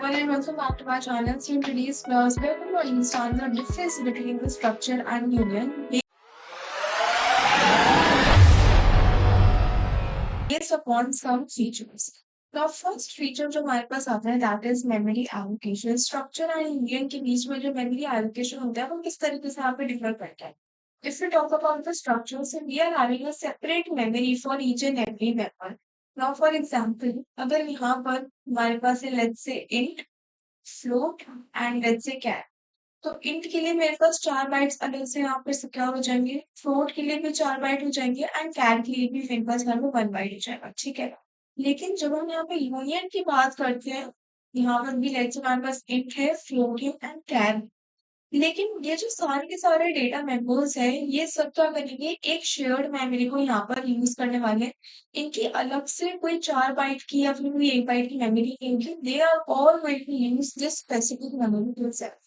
everyone and welcome back to my channel. So in today's class, we're going to understand the difference between the structure and union based upon some features. Now, first feature जो हमारे पास आता है that is memory allocation. Structure and union के बीच में जो memory allocation होता है वो किस तरीके से यहाँ पे differ करता है. If we talk about the structure, so we are having a separate memory for each and every member. Now, for example, अगर यहाँ पर हमारे पास है let's say int, float and let's say char. तो इंट के लिए मेरे पास 4 बाइट्स अलग से यहाँ पे सिक्योर हो जाएंगे, फ्लोट के लिए भी 4 बाइट हो जाएंगे एंड कैर के लिए भी मेरे पास यहाँ पे 1 बाइट हो जाएगा, ठीक है। लेकिन जब हम यहाँ पे यूनियन की बात करते हैं, यहाँ पर भी लेट्स से हमारे पास इंट है, फ्लोट है एंड कैर। लेकिन ये जो सारे के सारे डेटा मेंबर्स हैं, ये सब क्या करेंगे, एक शेयर्ड मेमोरी को यहाँ पर यूज करने वाले हैं। इनकी अलग से कोई 4 बाइट की या फिर कोई 1 बाइट की मेमोरी नहीं, they are all going to use this specific memory to itself.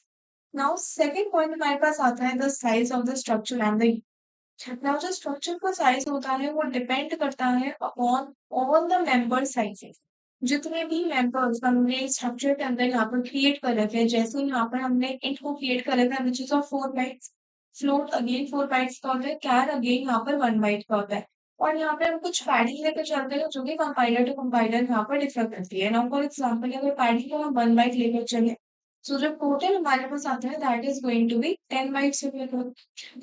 Now second point हमारे पास आता है the size of the structure and the now जो स्ट्रक्चर का साइज होता है वो डिपेंड करता है upon all the member sizes. जितने भी मेंबर्स हमने स्ट्रक्चर के अंदर यहाँ पर क्रिएट कर रखे हैं, जैसे यहाँ पर हमने इंट को क्रिएट कर रखा है which is of 4 bytes, float again 4 bytes का होता है, कैर अगेन यहाँ पर 1 बाइट का होता है। और यहाँ पे हम कुछ पैडिंग लेकर चलते हैं जो कि कंपाइलर टू कंपाइलर यहाँ पर डिफर करती है। नाउ फॉर एग्जाम्पल अगर पैडिंग को हम 1 बाइट लेकर चले, सो जो टोटल हमारे पास आता है that is going to be 10 bytes.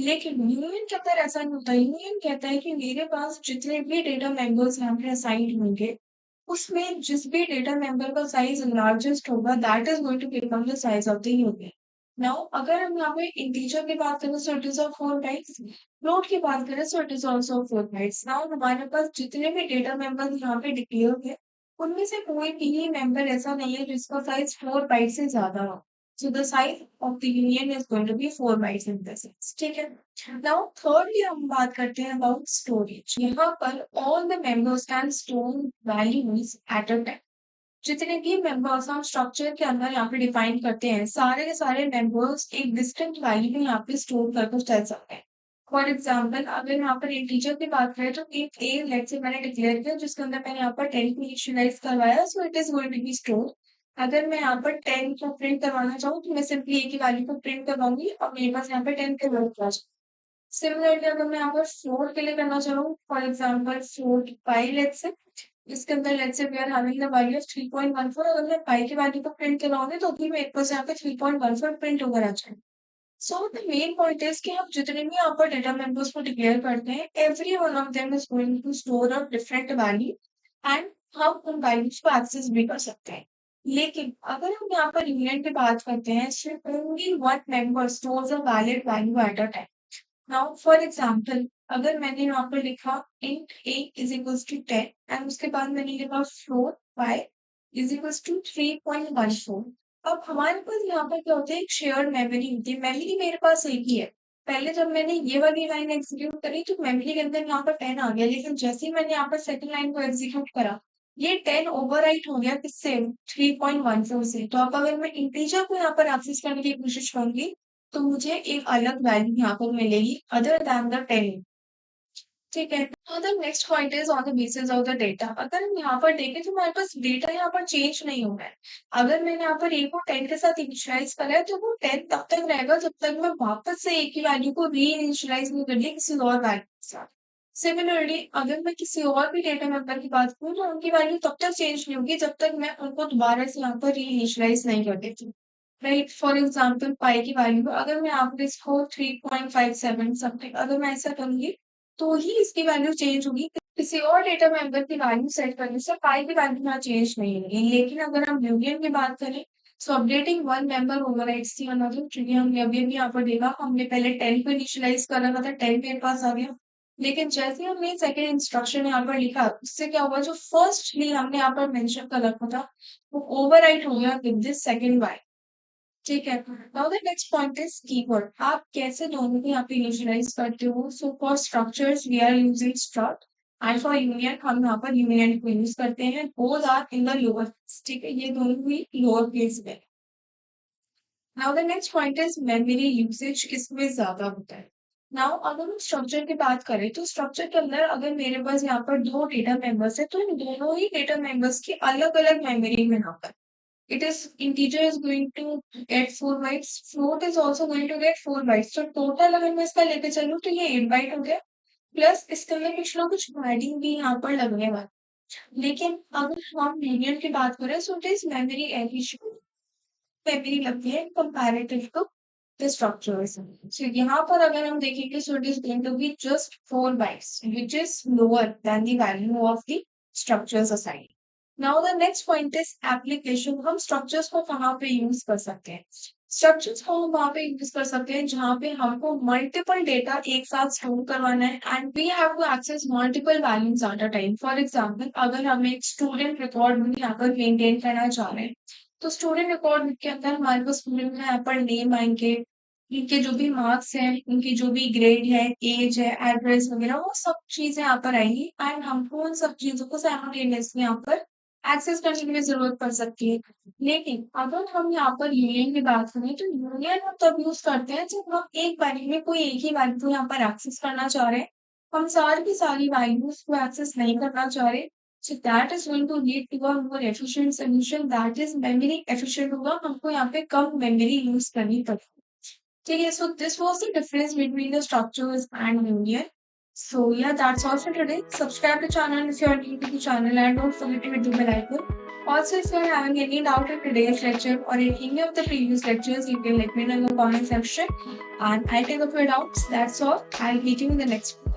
लेकिन यूनियन के अंदर ऐसा नहीं होता। यूनियन कहता है कि मेरे पास जितने भी डेटा मेंबर्स यहाँ पे असाइंड होंगे, उसमें जिस भी डेटा मेंबर का साइज लार्जेस्ट होगा that is going to become the size of the union. Now अगर हम यहाँ पे इंटीजर की बात करें so it is of 4 bytes, float की बात करें so it is also 4 bytes. Now हमारे पास जितने भी डेटा मेंबर्स यहाँ पे डिक्लेयर हुए, उनमें से कोई भी मेंबर ऐसा नहीं है जिसका साइज 4 बाइट से ज्यादा हो। So the size of the union is going to be 4 bytes in this sense. ठीक है। Now thirdly हम बात करते हैं about storage. यहाँ पर all the members can store values at a time. जितने भी मेंबर्स हम स्ट्रक्चर के अंदर यहाँ पे डिफाइन करते हैं, सारे के सारे मेंबर्स एक डिस्टिंक्ट वैल्यू में यहाँ पे स्टोर करके चल सकते हैं। फॉर एग्जाम्पल अगर यहाँ पर इंटीजर की बात करें तो एक ए लेट से मैंने डिक्लेयर किया जिसके अंदर मैंने यहाँ पर 10 को इनिशियलाइज करवाया, so it is going to be store. अगर मैं यहाँ पर 10 को प्रिंट करवाना चाहूँ तो मैं सिंपली ए की वैल्यू को प्रिंट करवाऊंगी और मेरे पास यहाँ पे 10 के वैल्यू आ जाए। सिमिलरली अगर मैं यहाँ पर फ्लोट के लिए करना चाहूँ, for example float pi let say, इसके अंदर let's say we are having the value of 3.14, अगर मैं पाई की वैल्यू को प्रिंट करवाऊंगी तो भी मेरे पास यहाँ पे 3.14 प्रिंट होकर आ जाए। So the main point is कि हम जितने भी यहाँ पर डेटा मेंबर्स को डिक्लेयर करते हैं, every one of them is going to store a different value and हम उन वैल्यूज को एक्सेस भी कर सकते हैं। लेकिन अगर हम यहाँ पर यूनियन की बात करते हैं, सिर्फ only one member stores a valid value at a time. Now for example अगर मैंने यहाँ पर लिखा int a is equals to 10 and उसके बाद मैंने लिखा float y is equals to 3.14। अब हमारे पास यहाँ पर क्या होता है, एक शेयर्ड मेमोरी होती है। मेमोरी मेरे पास एक ही है। पहले जब मैंने ये वाली लाइन एग्जीक्यूट करी तो मेमोरी के अंदर यहाँ पर 10 आ गया, लेकिन जैसे ही मैंने यहाँ पर सेकंड लाइन को एग्जीक्यूट करा, ये 10 ओवरराइट हो गया किससे, 3.14 से। तो अब अगर मैं इंटीजर को यहाँ पर एक्सेस करने की कोशिश करूंगी तो मुझे एक अलग वैल्यू यहाँ पर मिलेगी अदर दैन द 10। ठीक है। तो the next point is on the basis of the data. अगर हम यहाँ पर देखें तो हमारे पास डेटा यहाँ पर चेंज नहीं हो रहा है। अगर मैंने यहाँ पर ए को 10 के साथ इनिशियलाइज करा है तो वो 10 तब तक रहेगा जब तक मैं वापस से ए की वैल्यू को री इनिशियलाइज नहीं कर लिया किसी और वैल्यू के साथ। सिमिलरली अगर मैं किसी और भी डेटा मेंबर की बात करूँ तो उनकी वैल्यू तब तक चेंज नहीं होगी जब तक मैं उनको दोबारा से यहाँ पर री इनिशियलाइज नहीं कर देती। राइट, फॉर एग्जाम्पल पाई की वैल्यू अगर मैं आपको इसको 3.57 समथिंग अगर मैं ऐसा करूंगी तो ही इसकी वैल्यू चेंज होगी। किसी और डेटा मेंबर की वैल्यू सेट करने से पाई की वैल्यू यहाँ चेंज नहीं होगी। लेकिन अगर हम यूनियन की बात करें, सो अपडेटिंग वन मेंबर ओवरराइड्स थी अनदर, क्योंकि हमने अभी अभी यहाँ पर देखा हमने पहले 10 को इनिशियलाइज कर रखा था, 10 मेरे पास आ गया। लेकिन जैसे ही हमने सेकंड इंस्ट्रक्शन यहाँ पर लिखा उससे क्या हुआ, जो फर्स्टली हमने यहाँ पर मेंशन कर रखा था वो ओवरराइट हो गया विद दिस सेकंड वाई। ठीक है। Now the next point is keyword. आप कैसे दोनों को यहाँ पे इनिशियलाइज करते हो। So for structures we are using struct and for union हम यहाँ पर यूनियन को यूज करते हैं। Both are in the lower case, ठीक है, ये दोनों ही लोअर केस में। Now the next point is memory usage किसमें ज्यादा होता है। नाउ अगर हम स्ट्रक्चर की बात करें तो स्ट्रक्चर के अंदर अगर मेरे पास यहाँ पर दो डेटा मेंबर्स है तो इन दोनों ही डेटा मेंबर्स की अलग अलग मेमोरी में यहाँ पर it is integer is going to get 4 bytes, float is also going to get 4 bytes. So total अगर मैं इसका लेके चलूँ तो ये 8 बाइट हो गया, प्लस इसके अंदर कुछ ना कुछ पैडिंग भी यहाँ पर लगने वाला। लेकिन अगर हम मीडियन की बात करें, so it is memory efficient, memory लगती है कंपैरेटिव टू द स्ट्रक्चर्स। सो यहाँ पर अगर हम देखेंगे, so it is going to be just 4 bytes which is lower than the value of the structures aside. Now the next point is application. हम structures को कहाँ पे यूज कर सकते हैं? स्ट्रक्चर्स को हम वहाँ पे यूज कर सकते हैं जहाँ पे हमको मल्टीपल डेटा एक साथ स्टोर करवाना है and we have to access multiple values at a time. For example, अगर हम एक स्टूडेंट रिकॉर्ड बुक यहाँ पर मेंटेन करना चाह रहे हैं, तो स्टूडेंट रिकॉर्ड बुक के अंदर हमारे पास स्टूडेंट में यहाँ पर नेम आएंगे, इनके जो भी मार्क्स हैं, इनकी जो भी ग्रेड है, एज है, एड्रेस वगैरह, वो सब चीजें यहाँ पर आएंगी एंड हमको उन सब चीजों को साइमल्टेनियसली यहाँ पर एक्सेस करने की भी जरूरत पड़ सकती है। लेकिन अगर हम यहाँ पर यूनियन की बात करें, तो यूनियन हम तब यूज करते हैं जब हम एक बारी में कोई एक ही वैल्यू को यहाँ पर एक्सेस करना चाह रहे हैं, हम सारी की सारी वैल्यूज को एक्सेस नहीं करना चाह रहे। So that is going to lead to a more efficient solution, that is memory efficient होगा, हमको यहाँ पे कम memory use करनी पड़ेगी। Okay, so this was the difference between the structures and union. So yeah, that's all for today. Subscribe to channel if you are new to the channel and don't forget to hit the bell icon. Also, if you are having any doubt in today's lecture or in any of the previous lectures, you can let me know in the comment section and I'll take up your doubts. That's all. I'll meet you in the next one.